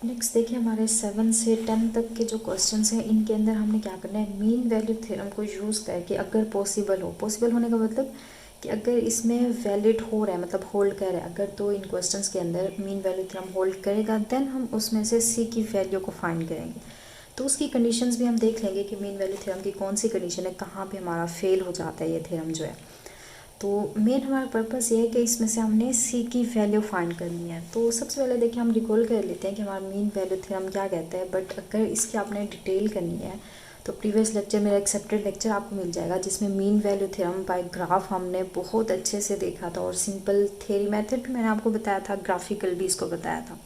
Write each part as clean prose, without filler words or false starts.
Next देखिए हमारे 7 से 10 तक के जो क्वेश्चंस हैं इनके अंदर हमने क्या करना है, मीन वैल्यू थ्योरम को यूज़ करके अगर पॉसिबल हो, पॉसिबल होने का मतलब कि अगर इसमें वैलिड हो रहा है मतलब होल्ड कर रहा है, अगर तो इन क्वेश्चंस के अंदर मीन वैल्यू थ्योरम होल्ड करेगा देन हम उसमें से सी की वैल्यू को फाइंड करेंगे। तो उसकी कंडीशंस भी हम देख लेंगे कि मीन वैल्यू थ्योरम की कौन सी कंडीशन है, कहाँ पे हमारा फेल हो जाता है ये थ्योरम जो है। तो मेन हमारा पर्पस ये है कि इसमें से हमने सी की वैल्यू फाइंड करनी है। तो सबसे पहले देखिए हम रिकॉल कर लेते हैं कि हमारा मीन वैल्यू थ्योरम क्या कहता है, बट अगर इसकी आपने डिटेल करनी है तो प्रीवियस लेक्चर मेरा एक्सेप्टेड लेक्चर आपको मिल जाएगा जिसमें mean value theorem by graph हमने बहुत अच्छे से देखा था, और सिंपल थ्योरी मेथड भी मैंने आपको बताया था, ग्राफिकल भी इसको बताया था।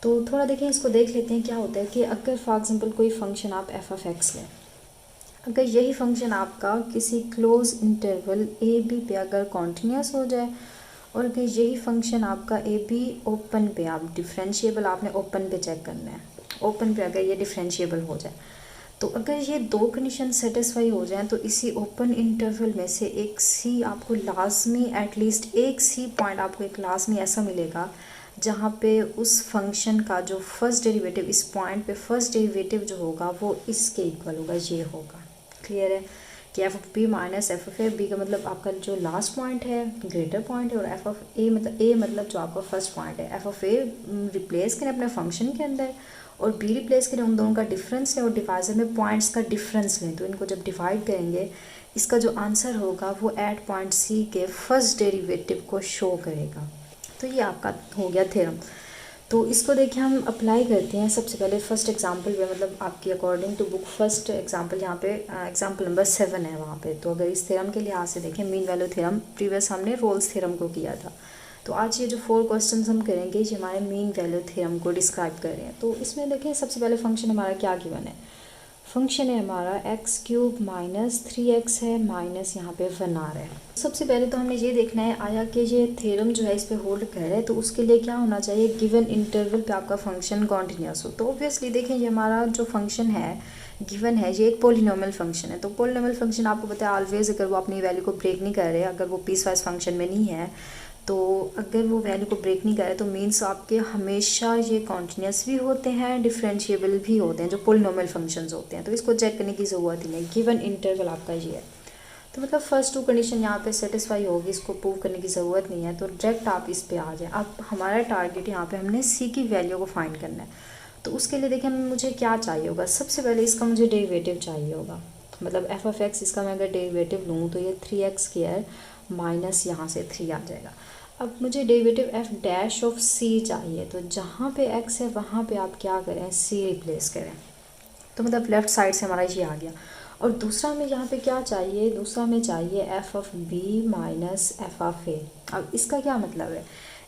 तो थोड़ा देखें, इसको देख लेते हैं क्या होता है कि अगर फॉर एग्जांपल कोई फंक्शन आप एफ ऑफ एक्स लें, अगर यही फंक्शन आपका किसी क्लोज इंटरवल ए बी पे अगर कॉन्टीन्यूस हो जाए, और अगर यही फंक्शन आपका ए बी ओपन पे, आप डिफरेंशिएबल आपने ओपन पे चेक करना है, ओपन पे अगर ये डिफरेंशिएबल हो जाए, तो अगर ये दो कंडीशन सेटिस्फाई हो जाएं तो इसी ओपन इंटरवल में से एक सी आपको लाजमी, एटलीस्ट एक सी पॉइंट आपको एक लाजमी ऐसा मिलेगा जहाँ पे उस फंक्शन का जो फर्स्ट डेरिवेटिव, इस पॉइंट पे फर्स्ट डेरिवेटिव जो होगा वो इसके इक्वल होगा, ये होगा। क्लियर है कि F of B minus F of A, B का मतलब आपका जो लास्ट पॉइंट है ग्रेटर पॉइंट है, और एफ ऑफ ए मतलब जो आपका फर्स्ट पॉइंट है। एफ ऑफ ए रिप्लेस करें अपने फंक्शन के अंदर और बी रिप्लेस करें, उन दोनों का डिफरेंस लें और डिवाइजर में पॉइंट्स का डिफरेंस लें, तो इनको जब डिवाइड करेंगे इसका जो आंसर होगा वो एट पॉइंट सी के फर्स्ट डेरिवेटिव को शो करेगा। तो ये आपका हो गया थ्योरम। तो इसको देखिए हम अप्लाई करते हैं सबसे पहले फर्स्ट एग्जांपल पे, मतलब आपकी according to book first example यहाँ पे एग्जांपल नंबर 7 है वहाँ पे। तो अगर इस थ्योरम के लिहाज से देखें, मीन वैल्यू थ्योरम प्रीवियस हमने रोल्स थ्योरम को किया था, तो आज ये जो 4 क्वेश्चंस हम करेंगे ये हमारे मीन वैल्यू थ्योरम को डिस्क्राइब कर रहे हैं। तो इसमें देखें सबसे पहले फंक्शन हमारा क्या गिवन है, फंक्शन है हमारा एक्स क्यूब माइनस 3x है माइनस यहाँ पे 1 आ रहा है। सबसे पहले तो हमने ये देखना है आया कि ये थ्योरम जो है इस पे होल्ड कर रहा है, तो उसके लिए क्या होना चाहिए, गिवन इंटरवल पे आपका फंक्शन कॉन्टिन्यूस हो। तो ऑब्वियसली देखें ये हमारा जो फंक्शन है गिवन है ये एक पोलिनोमियल फंक्शन है। तो पोलिनोमियल फंक्शन आपको पता है ऑलवेज अगर वो अपनी वैल्यू को ब्रेक नहीं कर रहे, अगर वो पीस वाइज फंक्शन में नहीं है, तो अगर वो वैल्यू को ब्रेक नहीं करे तो मीन्स आपके हमेशा ये कॉन्टिन्यूस भी होते हैं, डिफरेंशिएबल भी होते हैं, जो पोलिनोमियल फंक्शंस होते हैं। तो इसको चेक करने की ज़रूरत ही नहीं, गिवन इंटरवल आपका ये है। तो मतलब फर्स्ट 2 कंडीशन यहाँ पे सेटिस्फाई होगी, इसको प्रूव करने की ज़रूरत नहीं है, तो डायरेक्ट आप इस पे आ जाए। अब हमारा टारगेट यहाँ पे हमने सी की वैल्यू को फाइंड करना है। तो उसके लिए देखिए मुझे क्या चाहिए होगा, सबसे पहले इसका मुझे डेरिवेटिव चाहिए होगा, मतलब एफ ऑफ एक्स, इसका मैं अगर डेरिवेटिव लूँ तो ये 3x² माइनस यहाँ से 3 आ जाएगा। अब मुझे डेरिवेटिव एफ डैश ऑफ सी चाहिए, तो जहाँ पे एक्स है वहाँ पे आप क्या करें, सी रिप्लेस करें, तो मतलब लेफ़्ट साइड से हमारा ये आ गया। और दूसरा हमें यहाँ पे क्या चाहिए, दूसरा हमें चाहिए F of B minus F of A. अब इसका क्या मतलब है,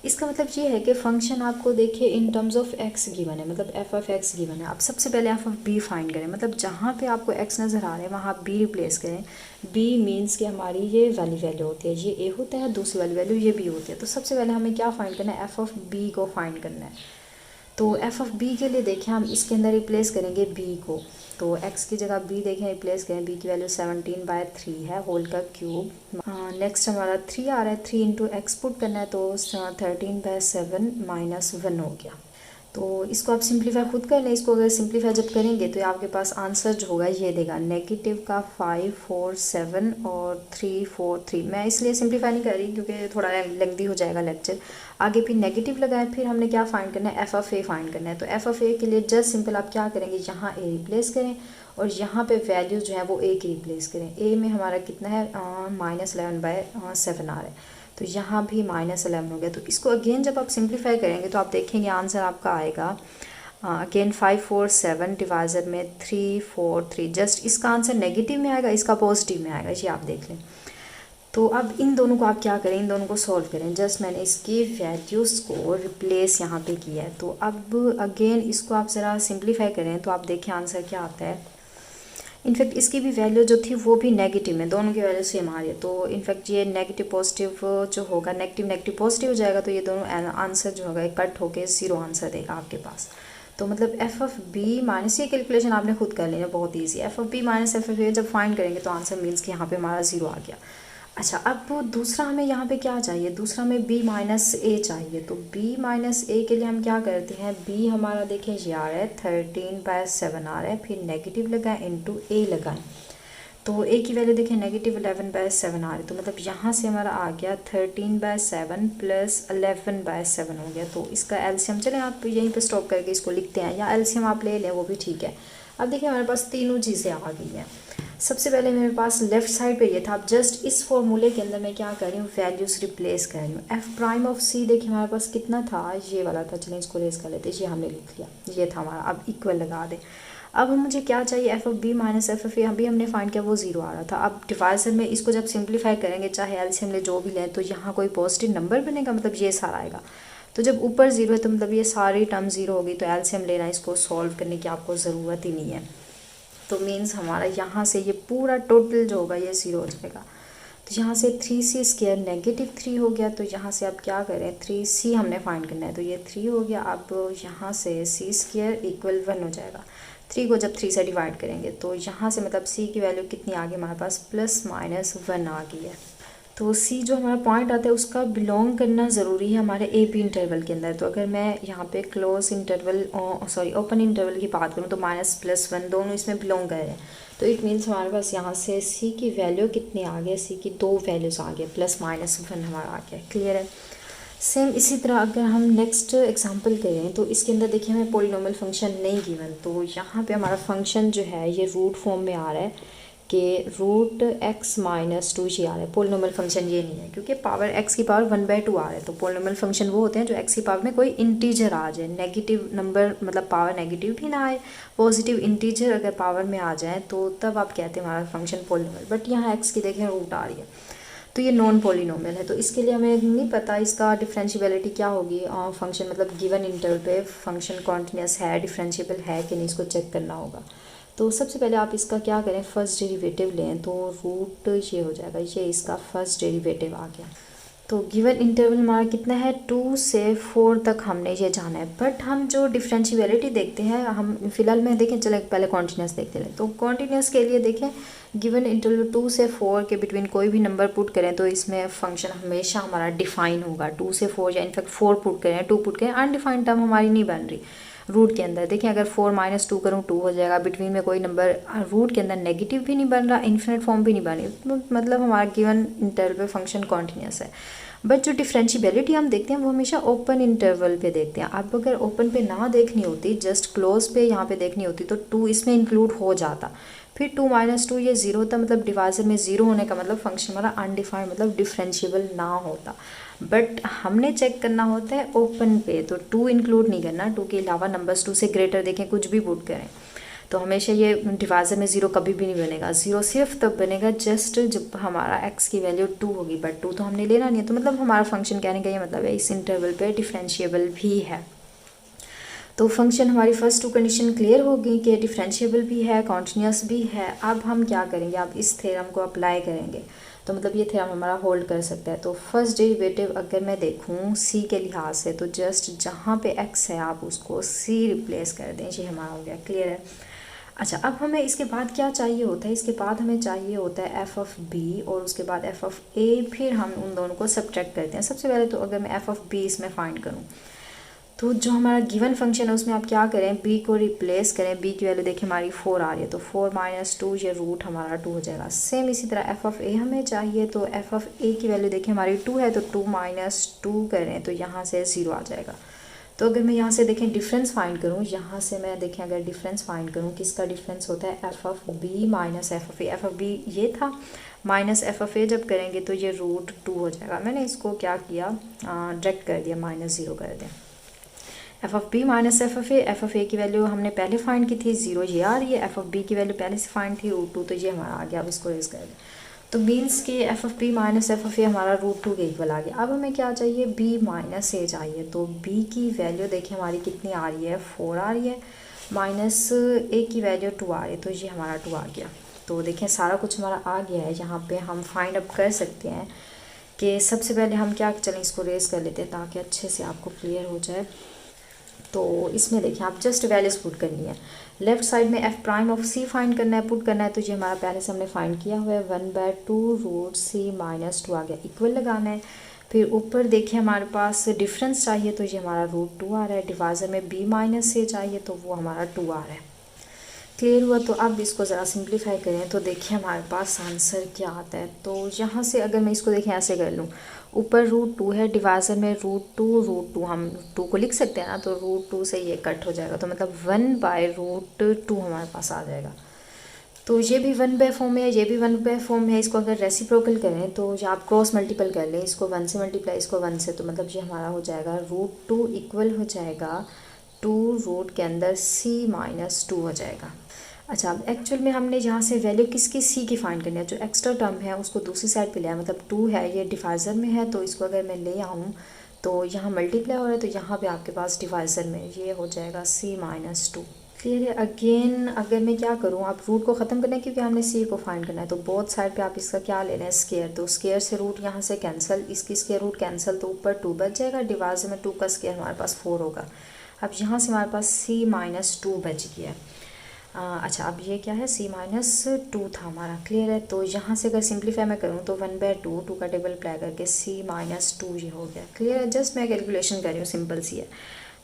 इसका मतलब ये है कि फंक्शन आपको देखिए in terms of x given है, मतलब एफ ऑफ एक्स गिवन है। आप सबसे पहले एफ ऑफ बी फाइंड करें, मतलब जहाँ पे आपको एक्स नज़र आ रहा है वहाँ बी रिप्लेस करें। बी मीन्स कि हमारी ये वाली वैल्यू होती है, ये ए होता है, दूसरी वाली वैल्यू ये बी होती है। तो सबसे पहले हमें क्या फाइंड करना है, एफ ऑफ बी को फाइंड करना है। तो एफ ऑफ बी के लिए देखें हम इसके अंदर रिप्लेस करेंगे बी को, तो एक्स की जगह बी देखें रिप्लेस करें, बी की वैल्यू 17/3 है होल का क्यूब। नेक्स्ट हमारा 3 आ रहा है, 3 इंटू एक्स पुट करना है, तो 13/7 माइनस 1 हो गया। तो इसको आप सिंप्लीफाई खुद कर लें, इसको अगर सिंप्लीफाई जब करेंगे तो आपके पास आंसर जो होगा ये देगा नेगेटिव का 5, 4, 7 और 3, 4, 3। मैं इसलिए सिंप्लीफाई नहीं कर रही क्योंकि थोड़ा लेंथी हो जाएगा लेक्चर। आगे फिर नेगेटिव लगाए, फिर हमने क्या फाइंड करना है, एफ ऑफ ए फाइंड करना है। तो एफ ऑफ ए के लिए जस्ट सिंपल आप क्या करेंगे, यहाँ ए रिप्लेस करें और यहाँ पे वैल्यू जो है वो ए की रिप्लेस करें। ए में हमारा कितना है, -11/7 आ रहा है, तो यहाँ भी -11 हो गया। तो इसको अगेन जब आप सिंप्लीफाई करेंगे तो आप देखेंगे आंसर आपका आएगा अगेन 5, 4, 7 डिवाइजर में 3, 4, 3। जस्ट इसका आंसर नेगेटिव में आएगा, इसका पॉजिटिव में आएगा, ये आप देख लें। तो अब इन दोनों को आप क्या करें, इन दोनों को सॉल्व करें। जस्ट मैंने इसकी वैल्यूज़ को रिप्लेस यहाँ पे किया है। तो अब अगेन इसको आप ज़रा सिंप्लीफाई करें तो आप देखें आंसर क्या आता है। इनफैक्ट इसकी भी वैल्यू जो थी वो भी नेगेटिव में, दोनों की वैल्यू सेम आ रही है। तो इनफैक्ट ये नेगेटिव पॉजिटिव जो होगा, नेगेटिव नेगेटिव पॉजिटिव हो जाएगा, तो ये दोनों आंसर जो होगा कट होके 0 आंसर देगा आपके पास। तो मतलब एफ ऑफ बी माइनस, ये कैलकुलेशन आपने खुद कर लेना, बहुत easy. F of B minus F of A जब फाइंड करेंगे तो आंसर मीन्स कि यहाँ पे हमारा 0 आ गया। अच्छा, अब दूसरा हमें यहाँ पे क्या चाहिए, दूसरा हमें b माइनस ए चाहिए। तो b माइनस ए के लिए हम क्या करते हैं, b हमारा देखें ये आ रहा है 13/7 आ रहा है, फिर नेगेटिव लगाएं इंटू a लगाएं। तो a की वैल्यू देखें नेगेटिव 11/7 आ रही है, तो मतलब यहाँ से हमारा आ गया 13/7 प्लस 11/7 हो गया। तो इसका एलसीएम, चलें आप यहीं पे स्टॉप करके इसको लिखते हैं, या एलसीएम आप ले लें वो भी ठीक है। अब देखिए हमारे पास तीनों चीज़ें आ गई हैं। सबसे पहले मेरे पास लेफ्ट साइड पे ये था, अब जस्ट इस फॉर्मूले के अंदर मैं क्या कर रही हूँ, वैल्यूज़ रिप्लेस कर रही हूँ। एफ प्राइम ऑफ सी देखिए हमारे पास कितना था, ये वाला था, चलें इसको रेस कर लेते हैं, ये हमने लिख लिया, ये था हमारा। अब इक्वल लगा दें। अब मुझे क्या चाहिए, F of B minus F of A, अभी हमने फाइंड किया वो जीरो आ रहा था। अब डिवाइजर में इसको जब सिंप्लीफाई करेंगे, चाहे एलसीएम ले जो भी लें, तो यहाँ कोई पॉजिटिव नंबर बनेगा, मतलब ये सारा आएगा। तो जब ऊपर जीरो है तो मतलब ये सारी टर्म जीरो होगी, तो एलसीएम लेना, इसको सॉल्व करने की आपको ज़रूरत ही नहीं है। तो मीन्स हमारा यहाँ से ये पूरा टोटल जो होगा ये ज़ीरो हो जाएगा। तो यहाँ से 3c² नेगेटिव 3 हो गया। तो यहाँ से आप क्या करें, 3c हमने फाइंड करना है, तो ये 3 हो गया। अब यहाँ से c² इक्वल 1 हो जाएगा। 3 को जब 3 से डिवाइड करेंगे तो यहाँ से मतलब c की वैल्यू कितनी आ गई हमारे पास, +-1 आ गई है। तो सी जो हमारा पॉइंट आता है उसका बिलोंग करना ज़रूरी है हमारे ए बी इंटरवल के अंदर। तो अगर मैं यहाँ पे क्लोज इंटरवल ओपन इंटरवल की बात करूँ तो -+1 दोनों इसमें बिलोंग कर रहे हैं। तो इट मीन्स हमारे पास यहाँ से सी की वैल्यू कितनी आ गई, सी की 2 वैल्यूज़ आ गए, +-1 हमारा आ गया। क्लियर है। सेम इसी तरह अगर हम नेक्स्ट एग्जांपल करें तो इसके अंदर देखिए हमें पॉलिनोमियल फंक्शन नहीं गिवन। तो यहाँ पे हमारा फंक्शन जो है ये रूट फॉर्म में आ रहा है कि √x - 2 ये आ रहा है। पॉलिनोमियल फंक्शन ये नहीं है, क्योंकि पावर x की पावर 1/2 आ रहा है। तो पॉलिनोमियल फंक्शन वो होते हैं जो x की पावर में कोई इंटीजर आ जाए, नेगेटिव नंबर मतलब पावर नेगेटिव भी ना आए, पॉजिटिव इंटीजर अगर पावर में आ जाए तो तब आप कहते हैं हमारा फंक्शन पॉलिनोमियल। बट यहाँ x की देखें रूट आ रही है, तो ये नॉन पॉलिनोमियल है। तो इसके लिए हमें नहीं पता इसका डिफरेंशियबिलिटी क्या होगी। फंक्शन मतलब गिवन इंटरवल पे फंक्शन कॉन्टिन्यूस है, डिफरेंशिएबल है कि नहीं, इसको चेक करना होगा। तो सबसे पहले आप इसका क्या करें, फर्स्ट डेरिवेटिव लें। तो रूट ये हो जाएगा, ये इसका फर्स्ट डेरिवेटिव आ गया। तो गिवन इंटरवल हमारा कितना है, 2 से 4 तक हमने ये जाना है। बट हम जो डिफरेंशियबिलिटी देखते हैं, हम फिलहाल में देखें, चले पहले कॉन्टिन्यूस देखते हैं। तो कॉन्टिन्यूस के लिए देखें गिवन इंटरवल 2 से 4 के बिटवीन कोई भी नंबर पुट करें तो इसमें फंक्शन हमेशा हमारा डिफाइन होगा। 2 से 4 या इनफैक्ट 4 पुट करें, 2 पुट करें, अनडिफाइंड टर्म हमारी नहीं बन रही रूट के अंदर। देखिए अगर 4 - 2 करूँ 2 हो जाएगा, बिटवीन में कोई नंबर रूट के अंदर नेगेटिव भी नहीं बन रहा, इन्फिनिट फॉर्म भी नहीं बन रही, मतलब हमारा गिवन इंटरवल पे फंक्शन कॉन्टिन्यूस है। बट जो डिफरेंशियबिलिटी हम देखते हैं वो हमेशा ओपन इंटरवल पे देखते हैं। अब अगर ओपन पे ना देखनी होती, जस्ट क्लोज पे यहाँ पे देखनी होती, तो 2 इसमें इंक्लूड हो जाता। फिर 2 - 2 ये 0 होता, मतलब डिवाइजर में 0 होने का मतलब फंक्शन हमारा अनडिफाइंड मतलब डिफरेंशिएबल ना होता। बट हमने चेक करना होता है ओपन पे, तो 2 इंक्लूड नहीं करना, 2 के अलावा नंबर्स 2 से ग्रेटर देखें कुछ भी पुट करें तो हमेशा ये डिवाइजर में 0 कभी भी नहीं बनेगा। 0 सिर्फ तब बनेगा जस्ट जब हमारा x की वैल्यू 2 होगी, बट 2 तो हमने लेना नहीं है। तो मतलब हमारा फंक्शन कहने का ये मतलब है इस इंटरवल पे डिफरेंशिएबल भी है। तो फंक्शन हमारी फर्स्ट 2 कंडीशन क्लियर हो गई कि डिफरेंशिएबल भी है, कॉन्टिन्यूस भी है। अब हम क्या करेंगे, अब इस थ्योरम को अप्लाई करेंगे, तो मतलब ये थ्योरम हमारा होल्ड कर सकता है। तो फर्स्ट डेरिवेटिव अगर मैं देखूँ c के लिहाज से, तो जस्ट जहाँ पे x है आप उसको c रिप्लेस कर दें, ये हमारा हो गया। क्लियर है। अच्छा, अब हमें इसके बाद क्या चाहिए होता है, इसके बाद हमें चाहिए होता है एफ ऑफ बी और उसके बाद एफ ऑफ ए, फिर हम उन दोनों को सब्ट्रैक्ट करते हैं। सबसे पहले तो अगर मैं एफ ऑफ बी इसमें फाइंड करूँ तो जो हमारा गिवन फंक्शन है उसमें आप क्या करें, b को रिप्लेस करें। b की वैल्यू देखिए हमारी 4 आ रही है, तो 4 - 2 ये रूट हमारा 2 हो जाएगा। सेम इसी तरह एफ ऑफ ए हमें चाहिए, तो एफ ऑफ ए की वैल्यू देखिए हमारी 2 है, तो 2 - 2 करें तो यहाँ से 0 आ जाएगा। तो अगर मैं यहाँ से देखें डिफरेंस फाइंड करूँ, यहाँ से मैं देखें अगर डिफरेंस फाइंड करूँ, किसका डिफरेंस होता है, F of B minus F of A. F of B ये था, माइनस एफ ऑफ ए जब करेंगे तो ये √2 हो जाएगा। मैंने इसको क्या किया, डायरेक्ट कर दिया, -0 कर दिया। F of B minus F of A की वैल्यू हमने पहले फाइंड की थी 0, ये आ रही है। एफ ऑफ बी की वैल्यू पहले से फाइंड थी √2, तो ये हमारा आ गया। अब इसको रेज कर दें तो मीन्स कि F of B minus F of A हमारा √2 के इक्वल आ गया। अब हमें क्या चाहिए, बी माइनस ए चाहिए। तो बी की वैल्यू देखिए हमारी कितनी आ रही है, 4 आ रही है, माइनस ए की वैल्यू 2 आ रही है, तो ये हमारा 2 आ गया। तो देखें सारा कुछ हमारा आ गया है। यहाँ पे हम फाइंड अप कर सकते हैं कि सबसे पहले हम क्या, चलें इसको रेज कर लेते हैं ताकि अच्छे से आपको क्लियर हो जाए। तो इसमें देखिए आप जस्ट वैल्यूज पुट करनी है। लेफ्ट साइड में F prime of C find करना है, पुट करना है, तो ये हमारा पहले से हमने फाइंड किया हुआ है 1/2 रूट सी माइनस 2 आ गया, इक्वल लगाना है। फिर ऊपर देखिए हमारे पास डिफरेंस चाहिए, तो ये हमारा √2 आ रहा है। डिवाइजर में b माइनस से चाहिए, तो वो हमारा 2 आ रहा है। क्लियर हुआ? तो अब इसको ज़रा सिंप्लीफाई करें तो देखिए हमारे पास आंसर क्या आता है। तो यहाँ से अगर मैं इसको देखें ऐसे कर लूँ, ऊपर √2 है, डिवाइजर में √2 हम 2 को लिख सकते हैं ना, तो √2 से ये कट हो जाएगा, तो मतलब 1/√2 हमारे पास आ जाएगा। तो ये भी 1 फॉर्म में है, ये भी 1 फॉर्म में है। इसको अगर रेसिप्रोकल करें तो या आप क्रॉस मल्टीपल कर लें, इसको 1 से मल्टीप्लाई, इसको 1 से, तो मतलब ये हमारा हो जाएगा √2 इक्वल हो जाएगा 2 रूट के अंदर c माइनस 2 हो जाएगा। अच्छा, अब एक्चुअल में हमने यहाँ से वैल्यू किसकी c की फाइंड करनी है, जो एक्स्ट्रा टर्म है उसको दूसरी साइड पे लिया, मतलब 2 है, ये डिवाइज़र में है, तो इसको अगर मैं ले आऊँ तो यहाँ मल्टीप्लाई हो रहा है, तो यहाँ पे आपके पास डिवाइज़र में ये हो जाएगा c माइनस 2। क्लियर है? अगेन अगर मैं क्या करूँ, आप रूट को ख़त्म करना है क्योंकि हमने c को फाइंड करना है, तो बोथ साइड पे आप इसका क्या लेना है, स्केयर, तो स्केयर से रूट यहाँ से कैंसिल, इसकी स्केयर रूट कैंसिल, तो ऊपर 2 बच जाएगा, डिवाइज़र में 2 का स्केयर हमारे पास 4 होगा। अब यहाँ से हमारे पास c माइनस 2 बच गया है। अच्छा, अब ये क्या है, c माइनस 2 था हमारा। क्लियर है? तो यहाँ से अगर सिंप्लीफाई मैं करूँ तो 1/2 2 का टेबल अप्लाई करके c माइनस 2 ये हो गया। क्लियर है? जस्ट मैं कैलकुलेशन कर रही हूँ, सिंपल सी है।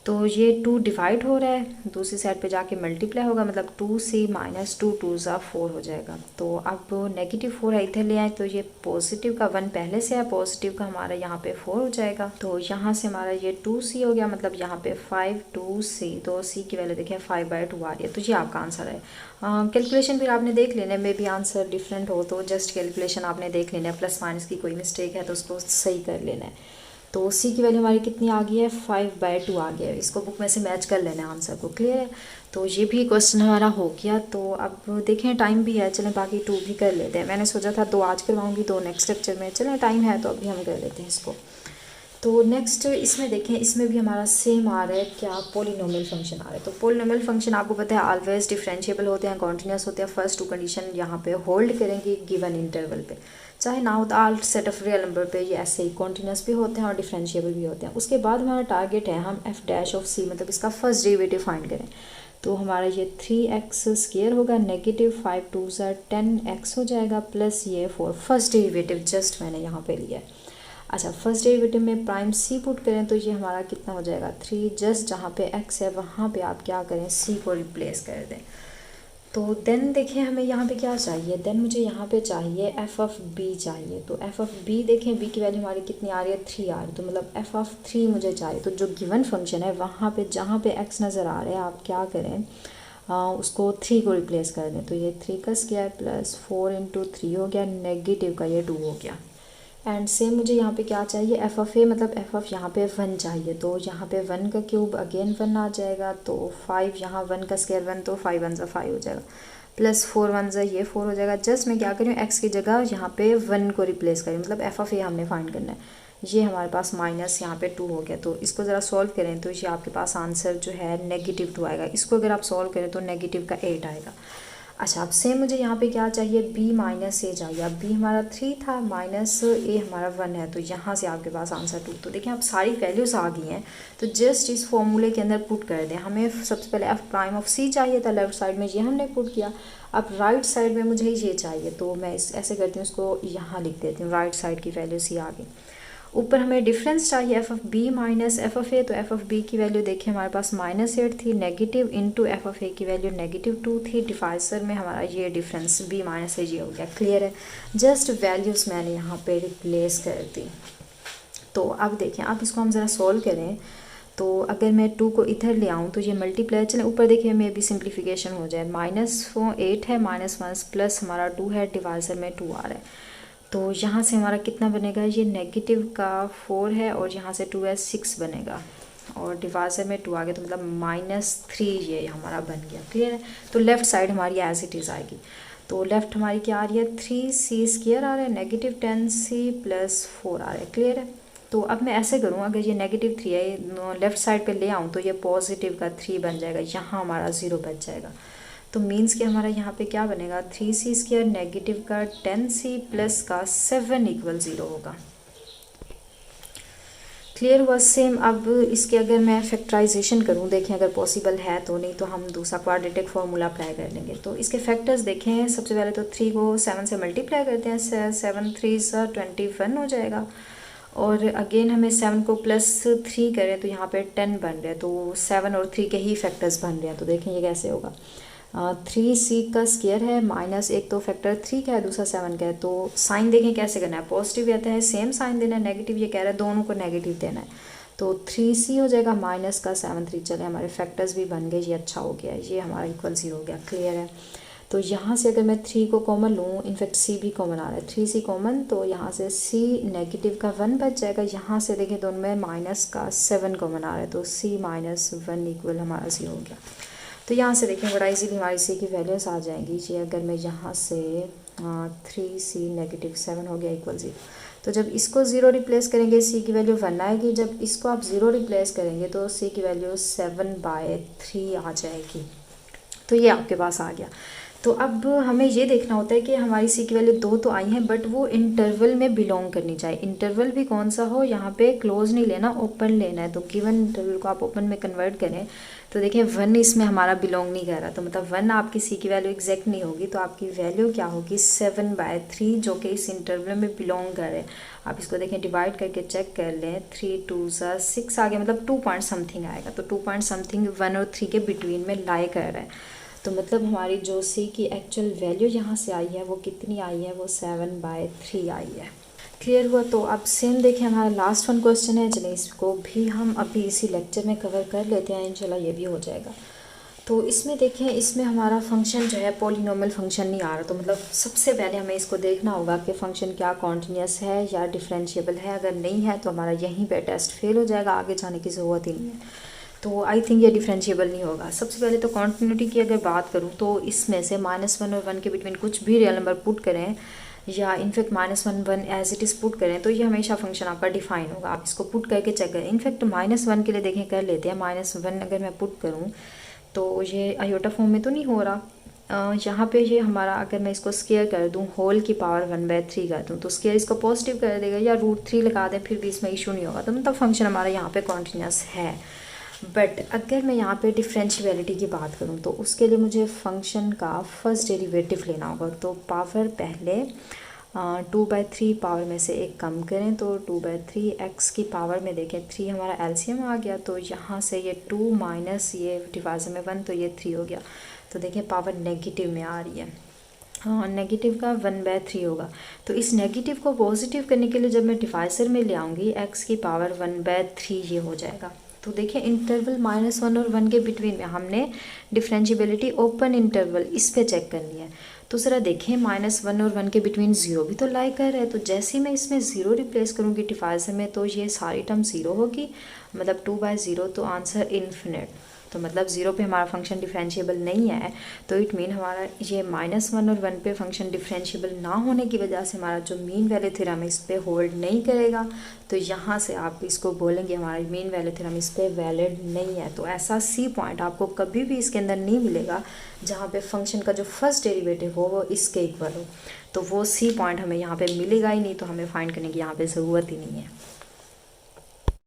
तो ये 2 डिवाइड हो रहा है, दूसरी साइड पे जाके मल्टीप्लाई होगा, मतलब 2c माइनस 2 2 ज़ा 4 हो जाएगा। तो अब -4 है, इधर ले आए तो ये पॉजिटिव का 1 पहले से है, पॉजिटिव का हमारा यहाँ पे 4 हो जाएगा। तो यहाँ से हमारा ये 2c हो गया, मतलब यहाँ पे 5 2c, तो c की वैल्यू देखिए 5/2 आ रही है। तो ये आपका आंसर है। कैलकुलेशन फिर आपने देख लेना है, मे भी आंसर डिफरेंट हो तो जस्ट कैलकुलेशन आपने देख लेना है, प्लस माइनस की कोई मिस्टेक है तो उसको सही कर लेना है। तो c की वैल्यू हमारी कितनी आ गई है, 5/2 आ गया है। इसको बुक में से मैच कर लेना है आंसर को। क्लियर है? तो ये भी क्वेश्चन हमारा हो गया। तो अब देखें टाइम भी है, चलें बाकी 2 भी कर लेते हैं। मैंने सोचा था 2 आज करवाऊंगी, 2 नेक्स्ट लेक्चर में, चलें टाइम है तो अभी हम कर लेते हैं इसको। तो नेक्स्ट इसमें देखें, इसमें भी हमारा सेम आ रहा है, क्या, पॉलिनोमियल फंक्शन आ रहा है। तो पॉलिनोमियल फंक्शन आपको पता है ऑलवेज डिफरेंशिएबल होते हैं, कॉन्टिन्यूस होते हैं, फर्स्ट 2 कंडीशन यहाँ पे होल्ड करेंगे गिवन इंटरवल पे, चाहे ना हो तो आल सेट ऑफ रियल नंबर पे ये ऐसे ही कॉन्टिन्यूस भी होते हैं और डिफरेंशिएबल भी होते हैं। उसके बाद हमारा टारगेट है हम f' मतलब इसका फर्स्ट डेरिवेटिव फाइंड करें। तो हमारा ये 3x स्क्वायर होगा, -5 2 10x हो जाएगा, प्लस ये 4 फर्स्ट डेरिवेटिव जस्ट मैंने यहाँ पे लिया है। अच्छा, फर्स्ट डेरिवेटिव में प्राइम c पुट करें तो ये हमारा कितना हो जाएगा 3, जस्ट जहाँ पे x है वहाँ पे आप क्या करें, c को रिप्लेस कर दें। तो देन देखिए हमें यहाँ पे क्या चाहिए, देन मुझे यहाँ पे चाहिए f(b) चाहिए। तो f(b) देखें, b की वैल्यू हमारी कितनी आ रही है, 3 आ रही है, तो मतलब f(3) मुझे चाहिए। तो जो गिवन फंक्शन है वहाँ पे जहाँ पे x नज़र आ रहा है आप क्या करें, उसको 3 को रिप्लेस कर दें। तो ये 3 का स्क्वायर प्लस 4 × 3 हो गया, नेगेटिव का ये 2 हो गया। एंड सेम मुझे यहाँ पे क्या चाहिए, f(a) मतलब f यहाँ पे 1 चाहिए। तो यहाँ पे 1 का क्यूब अगेन 1 आ जाएगा, तो 5 यहाँ 1 का स्क्वायर 1, तो 5 1 ज़ा 5 हो जाएगा, प्लस 4 1 ज़ा ये 4 हो जाएगा। जस्ट मैं क्या करूँ, x की जगह यहाँ पे 1 को रिप्लेस करें, मतलब f(a) हमने फाइंड करना है। ये हमारे पास माइनस यहाँ पे 2 हो गया। तो इसको ज़रा सॉल्व करें तो ये आपके पास आंसर जो है -2 आएगा। इसको अगर आप सॉल्व करें तो -8 आएगा। अच्छा, अब सेम मुझे यहाँ पे क्या चाहिए, b माइनस a चाहिए। अब b हमारा 3 था, माइनस a हमारा 1 है, तो यहाँ से आपके पास आंसर 2। तो देखिए अब सारी वैल्यूज़ आ गई हैं, तो जस्ट इस फॉर्मूले के अंदर पुट कर दें। हमें सबसे पहले f'(c) चाहिए था लेफ्ट साइड में, ये हमने पुट किया। अब राइट साइड में मुझे ये चाहिए, तो मैं ऐसे करती हूँ, इसको यहाँ लिख देती हूँ, राइट साइड की वैल्यू c आ गई। ऊपर हमें डिफरेंस चाहिए f(b) माइनस f(a), तो f(b) की वैल्यू देखिए हमारे पास -8 थी, नेगेटिव इंटू f(a) की वैल्यू -2 थी। डिवाइजर में हमारा ये डिफरेंस b माइनस a ये हो गया। क्लियर है? जस्ट वैल्यूज़ मैंने यहाँ पे रिप्लेस कर दी। तो अब देखें, अब इसको हम ज़रा सॉल्व करें। तो अगर मैं 2 को इधर ले आऊँ तो ये मल्टीप्लाई, चलें ऊपर देखिए मे भी सिंप्लीफिकेशन हो जाए, -8 है, -1 प्लस हमारा 2 है, डिवाइजर में 2 आ रहा है। तो यहाँ से हमारा कितना बनेगा, ये नेगेटिव का 4 है और यहाँ से 2 है, 6 बनेगा, और डिवाइजर में 2 आ गया, तो मतलब -3 ये हमारा बन गया। क्लियर है? तो लेफ़्ट साइड हमारी एज इट इज़ आएगी। तो लेफ़्ट हमारी क्या आ रही है, 3c² आ रहा है, -10c प्लस 4 आ रहा है। क्लियर है? तो अब मैं ऐसे करूँ, अगर ये -3 है लेफ़्ट साइड पे ले आऊँ तो ये पॉजिटिव का 3 बन जाएगा, यहाँ हमारा 0 बच जाएगा। तो मीन्स कि हमारा यहाँ पे क्या बनेगा, 3c² नेगेटिव का 10c प्लस का 7 = 0 होगा। क्लियर हुआ। सेम अब इसके अगर मैं फैक्टराइजेशन करूं, देखें अगर पॉसिबल है तो, नहीं तो हम दूसरा क्वाड्रेटिक फार्मूला अप्लाई कर लेंगे। तो इसके फैक्टर्स देखें, सबसे पहले तो 3 को 7 से मल्टीप्लाई करते हैं, 7 3 21 हो जाएगा। और अगेन हमें 7 को +3 करें तो यहाँ पे 10 बन रहे हैं, तो 7 और 3 के ही फैक्टर्स बन रहे हैं। तो देखें ये कैसे होगा, 3c का स्क्वायर है माइनस एक तो फैक्टर 3 का है, दूसरा 7 का है। तो साइन देखें कैसे करना है, पॉजिटिव रहता है सेम साइन देना है, नेगेटिव ये कह रहा है दोनों को नेगेटिव देना है। तो 3c हो जाएगा माइनस का 7 3, चले हमारे फैक्टर्स भी बन गए, ये अच्छा हो गया, ये हमारा इक्वल 0 हो गया। क्लियर है। तो यहाँ से अगर मैं 3 को कॉमन लूँ, इनफैक्ट c भी कॉमन आ रहा है, 3c कॉमन, तो यहाँ से c नेगेटिव का 1 बच जाएगा। यहाँ से देखें दोनों में माइनस का 7 कॉमन आ रहा है, तो c - 1 इक्वल हमारा 0 हो गया। तो यहाँ से देखें बड़ा इजीली हमारी c की वैल्यूज आ जाएंगी जी। अगर मैं यहाँ से 3c - 7 हो गया इक्वल 0, तो जब इसको 0 रिप्लेस करेंगे c की वैल्यू 1 आएगी, जब इसको आप 0 रिप्लेस करेंगे तो c की वैल्यू 7/3 आ जाएगी। तो ये आपके पास आ गया। तो अब हमें ये देखना होता है कि हमारी c की वैल्यू 2 तो आई हैं, बट वो इंटरवल में बिलोंग करनी चाहिए। इंटरवल भी कौन सा हो, यहाँ पे क्लोज नहीं लेना, ओपन लेना है। तो गिवन इंटरवल को आप ओपन में कन्वर्ट करें तो देखिए 1 इसमें हमारा बिलोंग नहीं कर रहा, तो मतलब 1 आपकी c की वैल्यू एग्जैक्ट नहीं होगी। तो आपकी वैल्यू क्या होगी, 7/3, जो कि इस इंटरवल में बिलोंग कर रहे हैं। आप इसको देखें डिवाइड करके चेक कर लें, 3 2 6 आ गया, मतलब 2 पॉइंट समथिंग आएगा। तो 2 पॉइंट समथिंग 1 और 3 के बिटवीन में लाई कर रहा है। तो मतलब हमारी जो c की एक्चुअल वैल्यू यहाँ से आई है वो कितनी आई है, वो 7/3 आई है। क्लियर हुआ। तो अब सेम देखें हमारा लास्ट वन क्वेश्चन है, चलिए इसको भी हम अभी इसी लेक्चर में कवर कर लेते हैं, इंशाल्लाह ये भी हो जाएगा। तो इसमें देखें, इसमें हमारा फंक्शन जो है पॉलिनोमियल फंक्शन नहीं आ रहा। तो मतलब सबसे पहले हमें इसको देखना होगा कि फंक्शन क्या कॉन्टिन्यूस है या डिफरेंशिएबल है। अगर नहीं है तो हमारा यहीं पे टेस्ट फेल हो जाएगा, आगे जाने की ज़रूरत ही नहीं है। तो आई थिंक ये डिफरेंशिएबल नहीं होगा। सबसे पहले तो कॉन्टिन्यूटी की अगर बात करूँ तो इसमें से -1 और 1 के बिटवीन कुछ भी रियल नंबर पुट करें, या in fact -1 1 as it is put करें, तो ये हमेशा फंक्शन आपका डिफाइन होगा। आप इसको पुट करके चेक करें। इनफैक्ट -1 के लिए देखें कर लेते हैं, -1 अगर मैं पुट करूँ तो ये आयोटा फॉर्म में तो नहीं हो रहा। यहाँ पे ये हमारा, अगर मैं इसको स्केयर कर दूँ, होल की पावर 1/3 कर दूँ, तो स्केयर इसको पॉजिटिव कर देगा, या √3 लगा दें, फिर भी इसमें इशू नहीं होगा। तो मतलब फंक्शन हमारा यहाँ पे कॉन्टिन्यूस है। बट अगर मैं यहाँ पे डिफरेंशिएबिलिटी की बात करूँ तो उसके लिए मुझे फंक्शन का फर्स्ट डेरिवेटिव लेना होगा। तो पावर पहले 2/3 पावर में से एक कम करें, तो 2/3 x की पावर में देखें 3 हमारा एलसीएम आ गया। तो यहाँ से ये 2 माइनस ये डिवाइजर में 1, तो ये 3 हो गया। तो देखिए पावर नेगेटिव में आ रही है, हाँ नेगेटिव का 1/3 होगा। तो इस नेगेटिव को पॉजिटिव करने के लिए जब मैं डिवाइजर में ले आऊँगी x की पावर 1/3 ये हो जाएगा। तो देखिए इंटरवल -1 और 1 के बिटवीन में हमने डिफरेंशिएबिलिटी ओपन इंटरवल इस पे चेक करनी है। तो ज़रा देखें -1 और 1 के बिटवीन 0 भी तो लाई कर रहा है। तो जैसे ही मैं इसमें 0 रिप्लेस करूँगी डिवाइजर में, तो ये सारी टर्म 0 होगी, मतलब 2/0, तो आंसर इन्फिनिट। तो मतलब 0 पे हमारा फंक्शन डिफरेंशिएबल नहीं है। तो इट मीन हमारा ये -1 और 1 पे फंक्शन डिफरेंशिएबल ना होने की वजह से हमारा जो मीन वैल्यू थ्योरम इस पे होल्ड नहीं करेगा। तो यहाँ से आप इसको बोलेंगे हमारा मीन वैल्यू थ्योरम इस पे वैलिड नहीं है। तो ऐसा सी पॉइंट आपको कभी भी इसके अंदर नहीं मिलेगा जहाँ पे फंक्शन का जो फर्स्ट डेरिवेटिव हो वो इसके इक्वल हो। तो वो सी पॉइंट हमें यहाँ पे मिलेगा ही नहीं, तो हमें फाइंड करने की यहाँ पे ज़रूरत ही नहीं है।